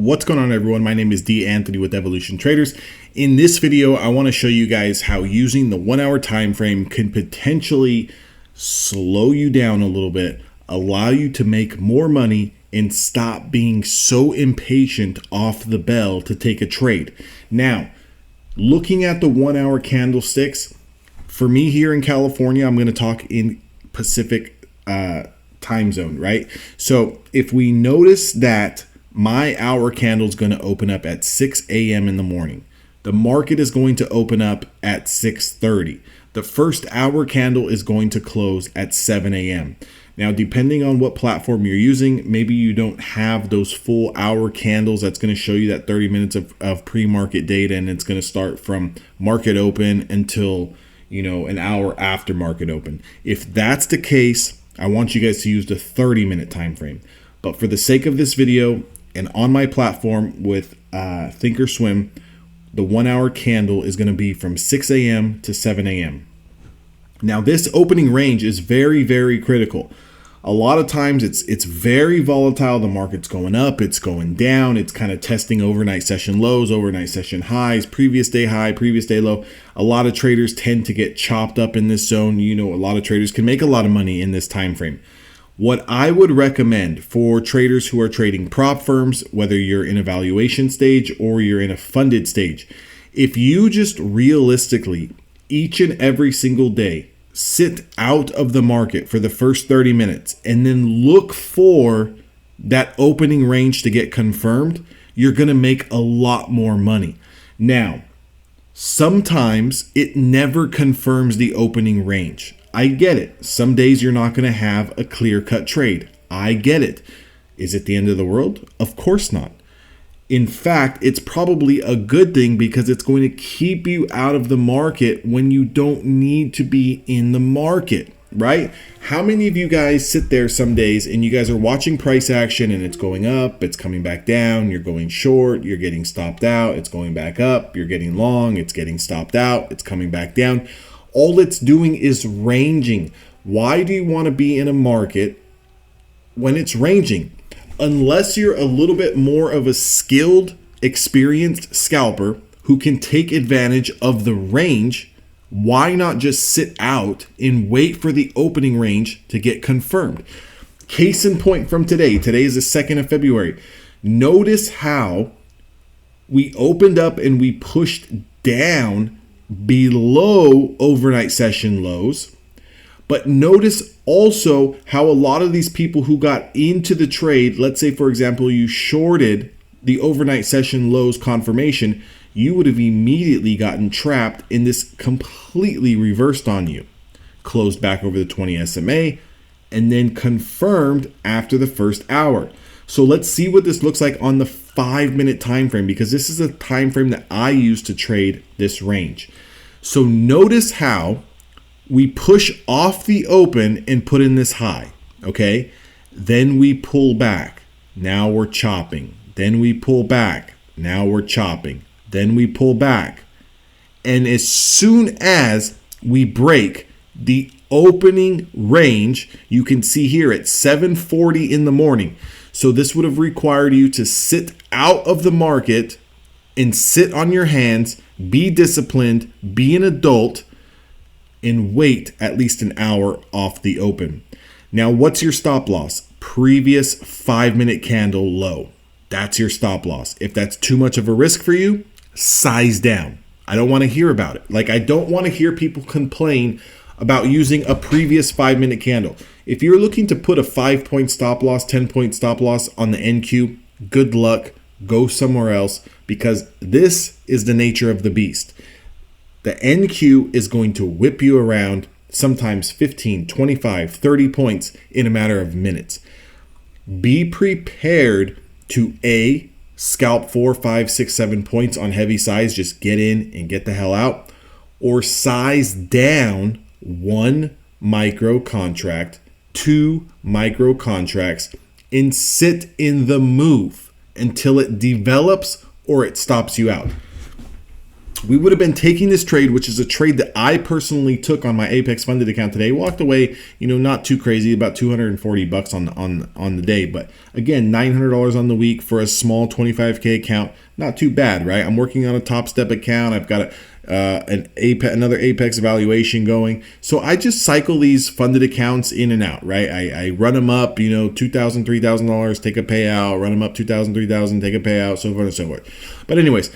What's going on, everyone? My name is D. Anthony with Evolution Traders. In this video, I want to show you guys how using the 1 hour time frame can potentially slow you down a little bit, allow you to make more money, and stop being so impatient off the bell to take a trade. Now, looking at the 1 hour candlesticks, for me here in California, I'm going to talk in Pacific time zone, right? So if we notice that my hour candle is going to open up at 6 a.m. in the morning. The market is going to open up at 6:30. The first hour candle is going to close at 7 a.m. Now, depending on what platform you're using, maybe you don't have those full hour candles that's going to show you that 30 minutes of pre-market data, and it's going to start from market open until, an hour after market open. If that's the case, I want you guys to use the 30-minute time frame. But for the sake of this video, and on my platform with Thinkorswim, the 1 hour candle is going to be from 6 a.m. to 7 a.m. Now, this opening range is very, very critical. A lot of times it's very volatile. The market's going up, it's going down, it's kind of testing overnight session lows, overnight session highs, previous day high, previous day low. A lot of traders tend to get chopped up in this zone. A lot of traders can make a lot of money in this time frame. What I would recommend for traders who are trading prop firms, whether you're in a valuation stage or you're in a funded stage, if you just realistically, each and every single day, sit out of the market for the first 30 minutes and then look for that opening range to get confirmed, you're going to make a lot more money. Now, sometimes it never confirms the opening range. I get it. Some days you're not going to have a clear-cut trade. I get it. Is it the end of the world? Of course not. In fact, it's probably a good thing because it's going to keep you out of the market when you don't need to be in the market, right? How many of you guys sit there some days and you guys are watching price action and it's going up, it's coming back down, you're going short, you're getting stopped out, it's going back up, you're getting long, it's getting stopped out, it's coming back down. All it's doing is ranging. Why do you want to be in a market when it's ranging? Unless you're a little bit more of a skilled, experienced scalper who can take advantage of the range, why not just sit out and wait for the opening range to get confirmed? Case in point from today. Today is the 2nd of February. Notice how we opened up and we pushed down below overnight session lows. But notice also how a lot of these people who got into the trade, let's say, for example, you shorted the overnight session lows confirmation, you would have immediately gotten trapped and this completely reversed on you. Closed back over the 20 SMA and then confirmed after the first hour. So let's see what this looks like on the 5-minute time frame, because this is a time frame that I use to trade this range. So notice how we push off the open and put in this high, okay? Then we pull back. Now we're chopping. Then we pull back. Now we're chopping. Then we pull back. And as soon as we break the opening range, you can see here at 7:40 in the morning. So this would have required you to sit out of the market and sit on your hands, be disciplined, be an adult, and wait at least an hour off the open. Now, what's your stop loss? Previous 5-minute candle low. That's your stop loss. If that's too much of a risk for you, size down. I don't want to hear about it. I don't want to hear people complain about using a previous 5-minute candle. If you're looking to put a 5-point stop loss, 10-point stop loss on the NQ, good luck. Go somewhere else, because this is the nature of the beast. The NQ is going to whip you around sometimes 15, 25, 30 points in a matter of minutes. Be prepared to scalp 4, 5, 6, 7 points on heavy size, just get in and get the hell out, or size down 1 micro contract, 2 micro contracts, and sit in the move until it develops or it stops you out. we would have been taking this trade, which is a trade that I personally took on my Apex funded account today. Walked away, not too crazy, about 240 bucks on the day. But again, $900 on the week for a small 25K account, not too bad, right? I'm working on a Top Step account. I've got another Apex evaluation going. So I just cycle these funded accounts in and out, right? I run them up, $2,000, $3,000, take a payout, run them up $2,000, $3,000, take a payout, so forth and so forth. But anyways,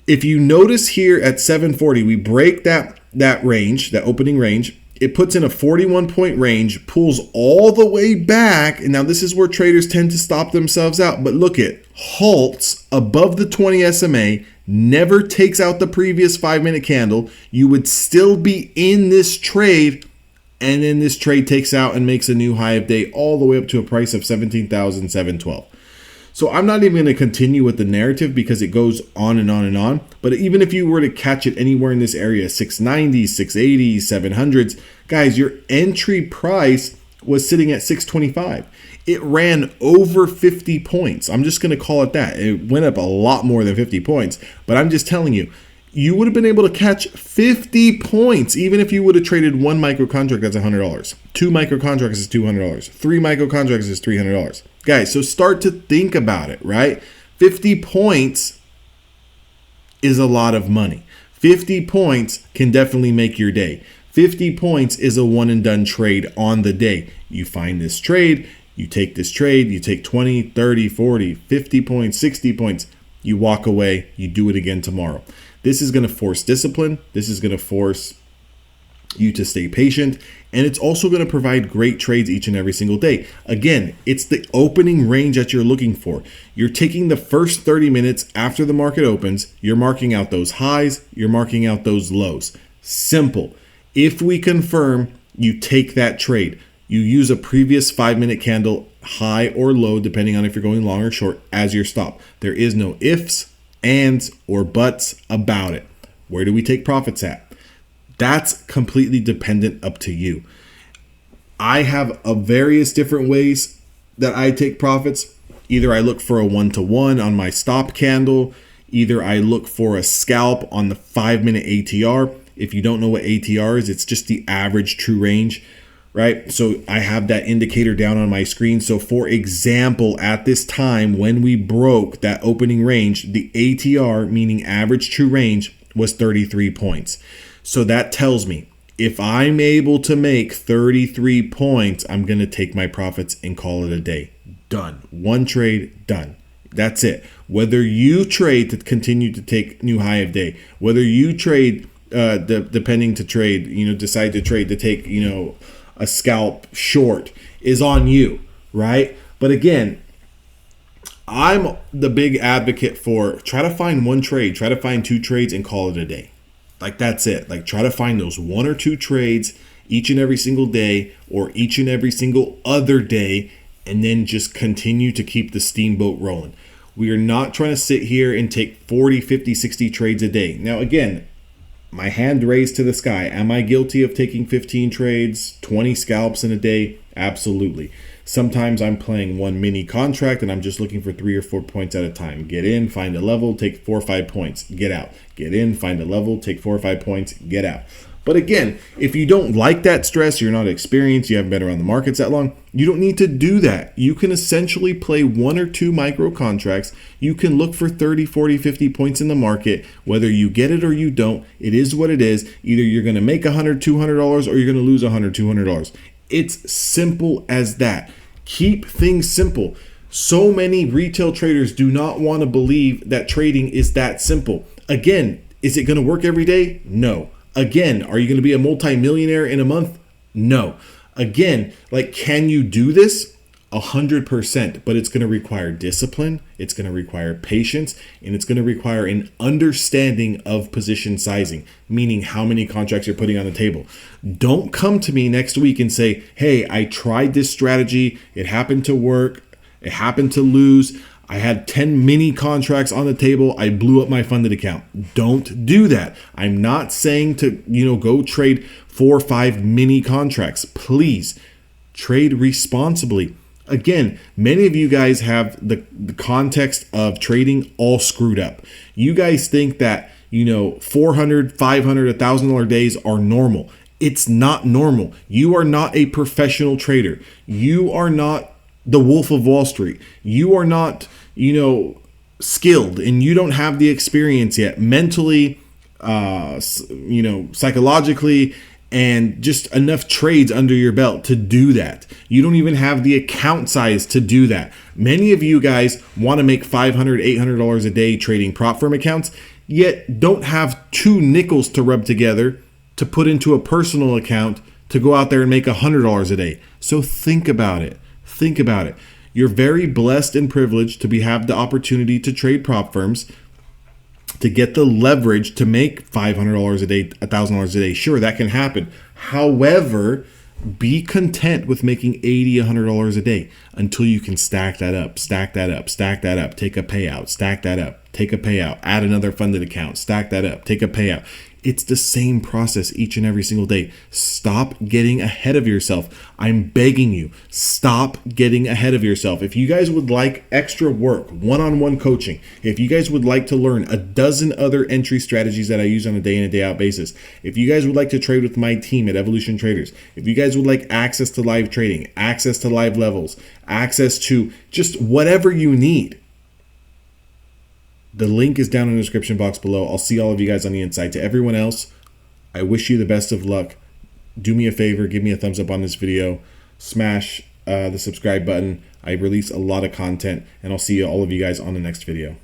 if you notice here at 740, we break that range, that opening range. It puts in a 41-point range, pulls all the way back. And now this is where traders tend to stop themselves out. But look, it halts above the 20 SMA, never takes out the previous 5-minute candle. You would still be in this trade. And then this trade takes out and makes a new high of day all the way up to a price of 17,712. So I'm not even going to continue with the narrative because it goes on and on and on. But even if you were to catch it anywhere in this area, 690s, 680s, 700s, guys, your entry price was sitting at 625. It ran over 50 points. I'm just going to call it that. It went up a lot more than 50 points. But I'm just telling you, you would have been able to catch 50 points even if you would have traded one micro contract that's $100. 2 micro contracts is $200. 3 micro contracts is $300. Guys, so start to think about it, right? 50 points is a lot of money. 50 points can definitely make your day. 50 points is a one and done trade on the day. You find this trade, you take this trade, you take 20, 30, 40, 50 points, 60 points, you walk away, you do it again tomorrow. This is going to force discipline. This is going to force you to stay patient. And it's also going to provide great trades each and every single day. Again, it's the opening range that you're looking for. You're taking the first 30 minutes after the market opens. You're marking out those highs. You're marking out those lows. Simple. If we confirm, you take that trade. You use a previous 5-minute candle high or low, depending on if you're going long or short, as your stop. There is no ifs, ands, or buts about it. Where do we take profits at? That's completely dependent up to you. I have various different ways that I take profits. Either I look for a 1-to-1 on my stop candle. Either I look for a scalp on the 5-minute ATR. If you don't know what ATR is, it's just the average true range, right? So I have that indicator down on my screen. So for example, at this time when we broke that opening range, the ATR, meaning average true range, was 33 points. So that tells me if I'm able to make 33 points, I'm going to take my profits and call it a day. Done. One trade, done. That's it. Whether you trade to continue to take new high of day, whether you trade, depending to trade, decide to trade to take, a scalp short is on you, right? But again, I'm the big advocate for try to find one trade, try to find 2 trades and call it a day. Like that's it. Like try to find those 1 or 2 trades each and every single day or each and every single other day, and then just continue to keep the steamboat rolling. We are not trying to sit here and take 40, 50, 60 trades a day. Now, again, my hand raised to the sky. Am I guilty of taking 15 trades, 20 scalps in a day? Absolutely. Sometimes I'm playing one mini contract and I'm just looking for 3 or 4 points at a time. Get in, find a level, take 4 or 5 points, get out. Get in, find a level, take 4 or 5 points, get out. But again, if you don't like that stress, you're not experienced, you haven't been around the markets that long, you don't need to do that. You can essentially play 1 or 2 micro contracts. You can look for 30, 40, 50 points in the market. Whether you get it or you don't, it is what it is. Either you're going to make $100, $200 or you're going to lose $100, $200. It's simple as that. Keep things simple. So many retail traders do not want to believe that trading is that simple. Again, is it going to work every day? No. Again, are you going to be a multi-millionaire in a month? No. Again, can you do this? 100%, but it's going to require discipline, it's going to require patience, and it's going to require an understanding of position sizing, meaning how many contracts you're putting on the table. Don't come to me next week and say, hey, I tried this strategy, it happened to work, it happened to lose, I had 10 mini contracts on the table, I blew up my funded account. Don't do that. I'm not saying to, go trade 4 or 5 mini contracts. Please trade responsibly. Again, many of you guys have the context of trading all screwed up. You guys think that $400, $500, $1,000 days are normal. It's not normal. You are not a professional trader. You are not the Wolf of Wall Street. You are not, skilled, and you don't have the experience yet mentally, psychologically, and just enough trades under your belt to do that. You don't even have the account size to do that. Many of you guys want to make $500, $800 a day trading prop firm accounts, yet don't have 2 nickels to rub together to put into a personal account to go out there and make $100 a day. So think about it. Think about it. You're very blessed and privileged to have the opportunity to trade prop firms, to get the leverage to make $500 a day, $1,000 a day. Sure, that can happen. However, be content with making $80, $100 a day until you can stack that up, stack that up, stack that up, take a payout, stack that up, take a payout, add another funded account, stack that up, take a payout. It's the same process each and every single day. Stop getting ahead of yourself. I'm begging you, stop getting ahead of yourself. If you guys would like extra work, one-on-one coaching, if you guys would like to learn a dozen other entry strategies that I use on a day in and day out basis, if you guys would like to trade with my team at Evolution Traders, if you guys would like access to live trading, access to live levels, access to just whatever you need, the link is down in the description box below. I'll see all of you guys on the inside. To everyone else, I wish you the best of luck. Do me a favor, give me a thumbs up on this video. Smash the subscribe button. I release a lot of content, and I'll see all of you guys on the next video.